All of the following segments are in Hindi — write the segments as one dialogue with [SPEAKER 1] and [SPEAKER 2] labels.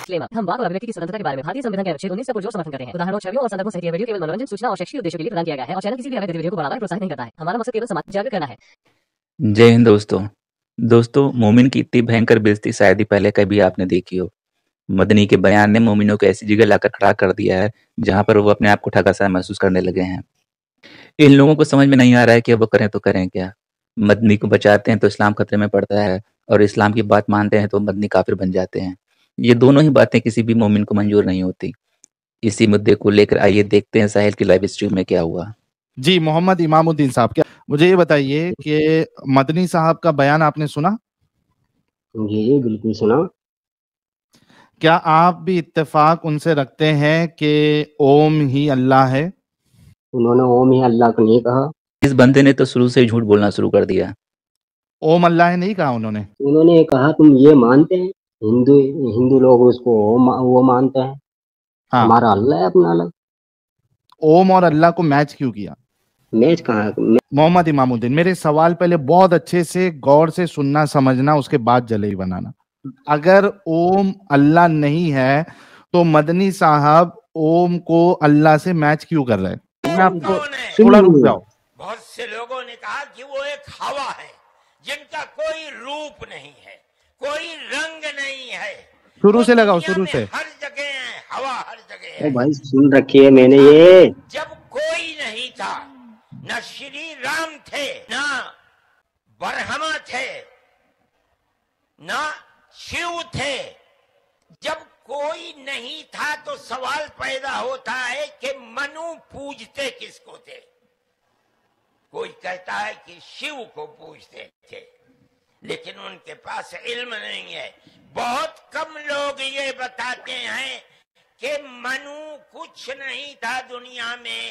[SPEAKER 1] डिस्क्लेमर। हम वाक और अभिव्यक्ति की स्वतंत्रता के बारे में भारतीय संविधान के अनुच्छेद 19 का पुरजोर समर्थन करते हैं। उदाहरणों, छवियों और संदर्भों सहित यह वीडियो केवल मनोरंजन, सूचना और शैक्षिक उद्देश्यों के लिए प्रदान किया गया है और चैनल किसी भी अवैध गतिविधियों को बढ़ावा या प्रोत्साहित नहीं करता है। हमारा मकसद केवल समाज जागरूक करना है।
[SPEAKER 2] जय हिंद दोस्तों, मोमिन की इतनी भयंकर बेइज्जती शायद ही पहले कभी आपने देखी हो। मदनी के बयान ने मोमिनों को ऐसी जगह लाकर खड़ा कर दिया है जहां पर वो अपने आप को ठगा सा महसूस करने लगे हैं। इन लोगों को समझ में नहीं आ रहा है कि अब वो करें तो करें क्या। मदनी को बचाते हैं तो इस्लाम खतरे में पड़ता है और इस्लाम की बात मानते हैं तो मदनी काफिर बन जाते हैं। ये दोनों ही बातें किसी भी मोमिन को मंजूर नहीं होती। इसी मुद्दे को लेकर आइए देखते हैं साहिल की लाइव स्ट्रीम में क्या हुआ।
[SPEAKER 3] जी मोहम्मद इमामुद्दीन साहब, क्या मुझे ये बताइए कि मदनी साहब का बयान आपने सुना?
[SPEAKER 4] जी बिल्कुल सुना।
[SPEAKER 3] क्या आप भी इत्तेफाक उनसे रखते हैं कि ओम ही अल्लाह है?
[SPEAKER 4] उन्होंने ओम ही अल्लाह को नहीं कहा।
[SPEAKER 2] इस बंदे ने तो शुरू से ही झूठ बोलना शुरू कर दिया।
[SPEAKER 3] ओम अल्लाह है नहीं कहा उन्होंने।
[SPEAKER 4] उन्होंने कहा तुम ये मानते हैं, हिंदू लोग उसको वो मानते हैं।
[SPEAKER 3] हाँ,
[SPEAKER 4] हमारा अल्लाह है अपना अलग।
[SPEAKER 3] ओम और अल्लाह को मैच क्यों किया?
[SPEAKER 4] मैच कहाँ है?
[SPEAKER 3] मोहम्मद इमामुद्दीन, मेरे सवाल पहले बहुत अच्छे से गौर से सुनना समझना, उसके बाद जलेबी बनाना। अगर ओम अल्लाह नहीं है तो मदनी साहब ओम को अल्लाह से मैच क्यों कर रहे हैं? मैं आपको थोड़ा रुक जाओ।
[SPEAKER 5] बहुत से लोगों ने कहा कि वो एक हवा है जिनका कोई रूप नहीं है, कोई रंग नहीं है।
[SPEAKER 3] शुरू से लगाओ, शुरू से।
[SPEAKER 5] हर जगह है, हवा हर जगह है।
[SPEAKER 4] भाई सुन रखिए मैंने ये।
[SPEAKER 5] जब कोई नहीं था, न श्री राम थे, न ब्रह्मा थे, न शिव थे। जब कोई नहीं था तो सवाल पैदा होता है कि मनु पूजते किसको थे? कोई कहता है कि शिव को पूजते थे, लेकिन उनके पास इल्म नहीं है। बहुत कम लोग ये बताते हैं कि मनु कुछ नहीं था दुनिया में,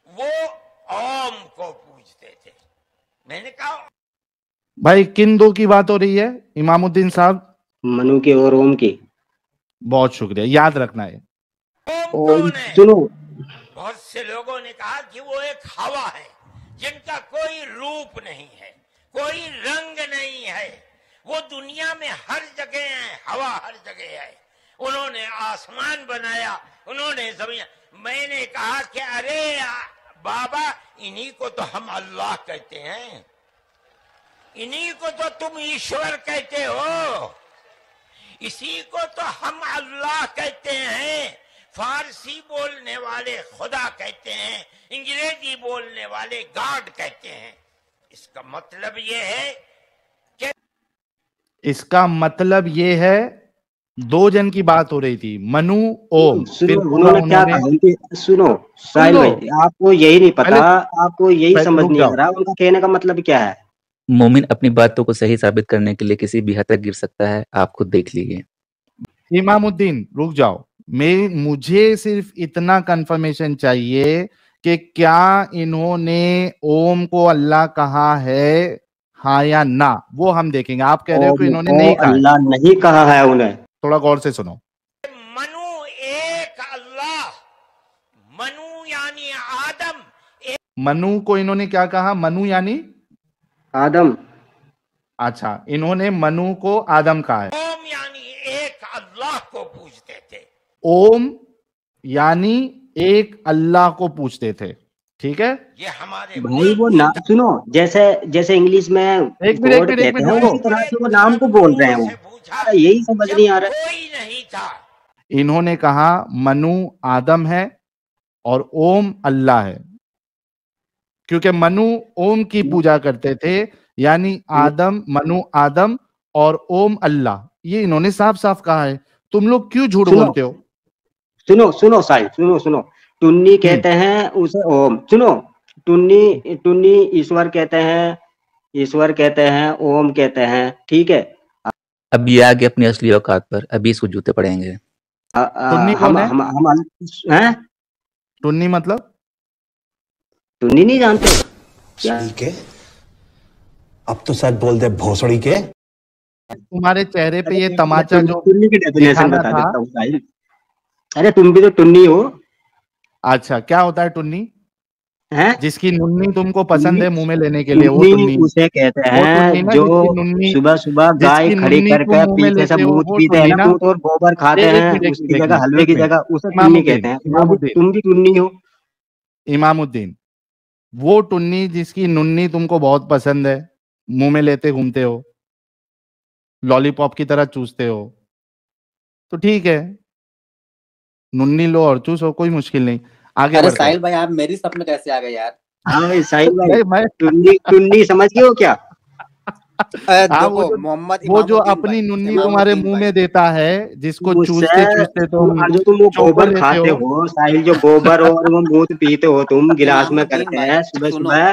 [SPEAKER 5] वो ओम को पूजते थे। मैंने कहा
[SPEAKER 3] भाई किन दो की बात हो रही है इमामुद्दीन साहब?
[SPEAKER 4] मनु की और ओम की।
[SPEAKER 3] बहुत शुक्रिया, याद रखना है।
[SPEAKER 5] ओम
[SPEAKER 4] सुनो,
[SPEAKER 5] बहुत से लोगों ने कहा कि वो एक हवा है जिनका कोई रूप नहीं है, कोई रंग नहीं है। वो दुनिया में हर जगह है, हवा हर जगह है। उन्होंने आसमान बनाया, उन्होंने जमीन। मैंने कहा कि अरे बाबा, इन्हीं को तो हम अल्लाह कहते हैं, इन्हीं को तो तुम ईश्वर कहते हो, इसी को तो हम अल्लाह कहते हैं। फारसी बोलने वाले खुदा कहते हैं, अंग्रेजी बोलने वाले गॉड कहते हैं। इसका मतलब ये है कि
[SPEAKER 3] दो जन की बात हो रही थी, मनु ओम। फिर
[SPEAKER 4] उन्होंने क्या कहा? सुनो साहिल भाई, आपको यही नहीं पता, आपको यही समझ नहीं आ रहा उनका कहने का मतलब क्या है।
[SPEAKER 2] मोमिन अपनी बातों को सही साबित करने के लिए किसी भी हद तक गिर सकता है, आप खुद देख लीजिए।
[SPEAKER 3] इमामुद्दीन रुक जाओ, मुझे सिर्फ इतना कंफर्मेशन चाहिए कि क्या इन्होंने ओम को अल्लाह कहा है, हाँ या ना? वो हम देखेंगे। आप कह रहे हो कि इन्होंने नहीं कहा।
[SPEAKER 4] अल्लाह नहीं कहा है उन्हें।
[SPEAKER 3] थोड़ा गौर से सुनो।
[SPEAKER 5] मनु एक अल्लाह, मनु यानी आदम।
[SPEAKER 3] मनु को इन्होंने क्या कहा? मनु यानी
[SPEAKER 4] आदम।
[SPEAKER 3] अच्छा, इन्होंने मनु को आदम कहा है।
[SPEAKER 5] ओम यानी एक अल्लाह को पूजते थे।
[SPEAKER 3] ओम यानी एक अल्लाह को पूछते थे, ठीक है?
[SPEAKER 5] ये हमारे
[SPEAKER 4] भाई वो ना सुनो, जैसे इंग्लिश में
[SPEAKER 3] एक मिनट
[SPEAKER 4] उसी तरह से वो नाम को बोल रहे हैं। वो यही समझ नहीं आ रहा।
[SPEAKER 5] कोई नहीं था।
[SPEAKER 3] इन्होंने कहा मनु आदम है और ओम अल्लाह है, क्योंकि मनु ओम की पूजा करते थे, यानी आदम, मनु आदम और ओम अल्लाह। ये इन्होंने साफ साफ कहा है। तुम लोग क्यों झूठ बोलते हो?
[SPEAKER 4] सुनो साहिल, सुनो। टुन्नी कहते हैं उसे ओम। सुनो, टुन्नी ईश्वर कहते हैं, ईश्वर कहते हैं, ओम कहते हैं, ठीक है?
[SPEAKER 2] अब ये आगे अपनी असली औकात पर, अभी इसको जूते पड़ेंगे।
[SPEAKER 3] टुन्नी कौन है?
[SPEAKER 4] हम
[SPEAKER 3] टुन्नी मतलब?
[SPEAKER 4] टुन्नी नहीं जानते क्या?
[SPEAKER 6] के अब तो सच बोल दे भोसड़ी के।
[SPEAKER 3] तुम्हारे चेहरे पे ये तमाचा जो
[SPEAKER 4] टुन्नी की डेफिनेशन बता देता हूँ साहिल। अरे तुम भी तो टुन्नी हो।
[SPEAKER 3] अच्छा, क्या होता है टुन्नी?
[SPEAKER 4] हैं?
[SPEAKER 3] जिसकी नुन्नी तुमको पसंद है
[SPEAKER 4] टुन्नी
[SPEAKER 3] मुंह में लेने के लिए, वो
[SPEAKER 4] टुन्नी
[SPEAKER 3] टुन्नी,
[SPEAKER 4] उसे कहते
[SPEAKER 3] वो टुन्नी
[SPEAKER 4] हैं
[SPEAKER 3] ना
[SPEAKER 4] जो
[SPEAKER 3] जिसकी
[SPEAKER 4] सुबह सुबह गाय
[SPEAKER 3] जिसकी
[SPEAKER 4] खड़ी
[SPEAKER 3] नुन्नी तुम
[SPEAKER 4] करके
[SPEAKER 3] मुंह में
[SPEAKER 4] पीछे से
[SPEAKER 3] लेते हो,
[SPEAKER 4] दूध
[SPEAKER 3] वो
[SPEAKER 4] पीते हैं
[SPEAKER 3] टुन्नी
[SPEAKER 4] ना,
[SPEAKER 3] ना।
[SPEAKER 4] दूध और गोबर खाते
[SPEAKER 3] एक
[SPEAKER 4] हैं,
[SPEAKER 3] मिनट, एक
[SPEAKER 4] उसकी
[SPEAKER 3] मिनट, एक
[SPEAKER 4] जगह
[SPEAKER 3] मिनट,
[SPEAKER 4] हलवे
[SPEAKER 3] एक
[SPEAKER 4] की
[SPEAKER 3] मिनट।
[SPEAKER 4] जगह उसे टुन्नी
[SPEAKER 3] इमामुद्दीन,
[SPEAKER 4] कहते हैं।
[SPEAKER 3] इमामुद्दीन,
[SPEAKER 4] तुम भी टुन्नी हो।
[SPEAKER 3] इमामुद्दीन, वो टुन्नी जिसकी नुन्नी तुमको बहुत पसंद है, मुंह में लेते घूमते हो, लॉलीपॉप की तरह चूसते हो, तो ठीक है, नुन्नी लो और चूसो, कोई मुश्किल नहीं। आगे
[SPEAKER 7] अरे
[SPEAKER 3] बढ़ते हैं।
[SPEAKER 7] साहिल भाई, आप मेरी सब में कैसे आ गए यार?
[SPEAKER 4] हाँ भाई साहिल भाई,
[SPEAKER 3] भाई मैं
[SPEAKER 4] टुन्नी टुन्नी समझ गए हो क्या?
[SPEAKER 3] हाँ,
[SPEAKER 7] देखो, मोहम्मद
[SPEAKER 3] वो जो
[SPEAKER 7] इमामुद्दीन
[SPEAKER 3] अपनी
[SPEAKER 7] भाई,
[SPEAKER 3] नुन्नी तुम्हारे
[SPEAKER 7] इमामुद्दीन
[SPEAKER 3] मुंह
[SPEAKER 7] भाई।
[SPEAKER 3] में देता है, जिसको चूसते
[SPEAKER 4] उससे
[SPEAKER 3] चूसते तुम
[SPEAKER 4] और जो तुम वो
[SPEAKER 3] चोको
[SPEAKER 4] गोबर
[SPEAKER 3] लेते
[SPEAKER 4] खाते
[SPEAKER 3] हो।
[SPEAKER 4] हो साहिल, जो गोबर और वो दूध पीते हो तुम गिलास में
[SPEAKER 7] इमामुद्दीन
[SPEAKER 4] करके
[SPEAKER 7] भाई
[SPEAKER 4] है सुबह
[SPEAKER 7] सुनो,
[SPEAKER 4] सुबह।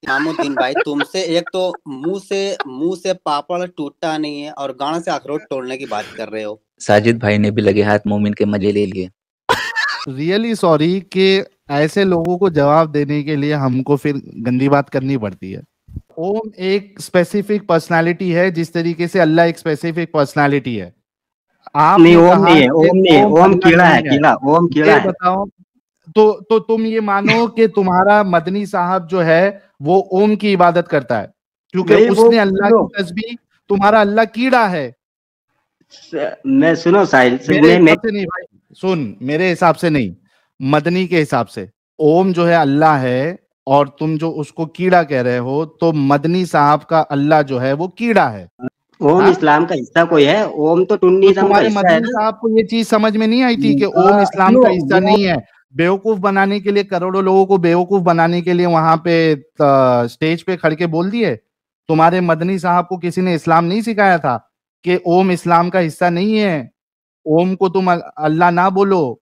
[SPEAKER 7] इमामुद्दीन भाई, तुमसे एक तो मुंह से पापड़ टूटता नहीं है और गांड से अखरोट तोड़ने की बात कर रहे हो।
[SPEAKER 2] साजिद भाई ने भी लगे हाथ मोमिन के मजे ले लिए।
[SPEAKER 3] रियली सॉरी कि ऐसे लोगों को जवाब देने के लिए हमको फिर गंदी बात करनी पड़ती है। ओम एक स्पेसिफिक पर्सनालिटी है, जिस तरीके से अल्लाह एक स्पेसिफिक पर्सनालिटी है।
[SPEAKER 4] नहीं,
[SPEAKER 3] आपने
[SPEAKER 4] ओम
[SPEAKER 3] कहा
[SPEAKER 4] नहीं है,
[SPEAKER 3] कि
[SPEAKER 4] ओम नहीं है, ओम
[SPEAKER 3] अल्लाह
[SPEAKER 4] कीड़ा है,
[SPEAKER 3] नहीं है।
[SPEAKER 4] कीड़ा, ओम कीड़ा
[SPEAKER 3] ये
[SPEAKER 4] है।
[SPEAKER 3] बताओ, तो तुम ये मानो कि तुम्हारा मदनी साहब जो है वो ओम की इबादत करता है, क्योंकि
[SPEAKER 4] नहीं, वो
[SPEAKER 3] उसने अल्लाह
[SPEAKER 4] सुनो,
[SPEAKER 3] की तस्बीह, तुम्हारा अल्लाह कीड़ा है।
[SPEAKER 4] मैं सुनो साहिल,
[SPEAKER 3] मेरे
[SPEAKER 4] मैं
[SPEAKER 3] हिसाब से नहीं भाई, सुन, मेरे हिसाब से नहीं, मदनी के हिसाब से ओम जो है अल्लाह है, और तुम जो उसको कीड़ा कह रहे हो, तो मदनी साहब का अल्लाह जो है वो कीड़ा है।
[SPEAKER 4] ओम
[SPEAKER 3] हाँ,
[SPEAKER 4] इस्लाम का हिस्सा कोई है? ओम तो
[SPEAKER 3] तो
[SPEAKER 4] टुन्नीज्म का
[SPEAKER 3] तुम्हारे
[SPEAKER 4] हिस्सा है
[SPEAKER 3] मदनी
[SPEAKER 4] ना।
[SPEAKER 3] साहब को ये चीज समझ में नहीं आई थी कि ओम इस्लाम
[SPEAKER 4] सुनो
[SPEAKER 3] का हिस्सा
[SPEAKER 4] वो
[SPEAKER 3] नहीं है? बेवकूफ बनाने के लिए, करोड़ों लोगों को बेवकूफ बनाने के लिए वहां पे स्टेज पे खड़ के बोल दिए। तुम्हारे मदनी साहब को किसी ने इस्लाम नहीं सिखाया था कि ओम इस्लाम का हिस्सा नहीं है, ओम को तुम अल्लाह ना बोलो?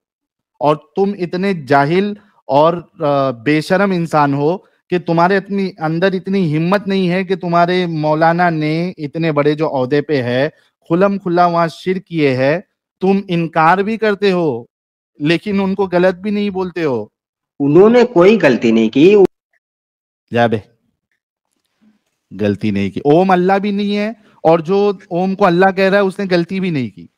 [SPEAKER 3] और तुम इतने जाहिल और बेशरम इंसान हो कि तुम्हारे इतनी अंदर इतनी हिम्मत नहीं है कि तुम्हारे मौलाना ने इतने बड़े जो ओहदे पे है, खुलम खुला वहां शिर किए है, तुम इनकार भी करते हो, लेकिन उनको गलत भी नहीं बोलते हो।
[SPEAKER 4] उन्होंने कोई गलती नहीं की।
[SPEAKER 3] जा बे, गलती नहीं की, ओम अल्लाह भी नहीं है, और जो ओम को अल्लाह कह रहा है उसने गलती भी नहीं की।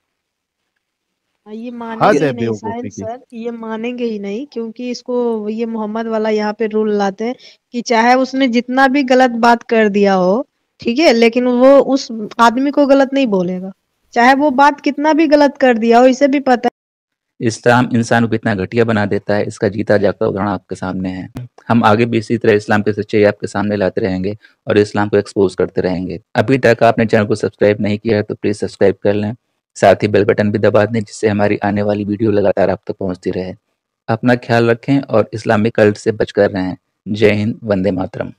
[SPEAKER 8] ये मानेंगे
[SPEAKER 3] हद है
[SPEAKER 8] ही नहीं
[SPEAKER 3] बेवकूफी
[SPEAKER 8] साहिल
[SPEAKER 3] की।
[SPEAKER 8] सर, ये मानेंगे ही नहीं, क्योंकि इसको ये मोहम्मद वाला यहाँ पे रूल लाते हैं कि चाहे उसने जितना भी गलत बात कर दिया हो, ठीक है, लेकिन वो उस आदमी को गलत नहीं बोलेगा, चाहे वो बात कितना भी गलत कर दिया हो। इसे भी पता है
[SPEAKER 2] इस्लाम इंसान को कितना घटिया बना देता है, इसका जीता जागता उदाहरण आपके सामने है। हम आगे भी इसी तरह इस्लाम की सच्चाई आपके सामने लाते रहेंगे और इस्लाम को एक्सपोज करते रहेंगे। अभी तक आपने चैनल को सब्सक्राइब नहीं किया है तो प्लीज सब्सक्राइब कर लें, साथ ही बेल बटन भी दबा दें, जिससे हमारी आने वाली वीडियो लगातार आप तक पहुंचती रहे। अपना ख्याल रखें और इस्लामिक कल्ट से बचकर रहें। जय हिंद, वंदे मातरम।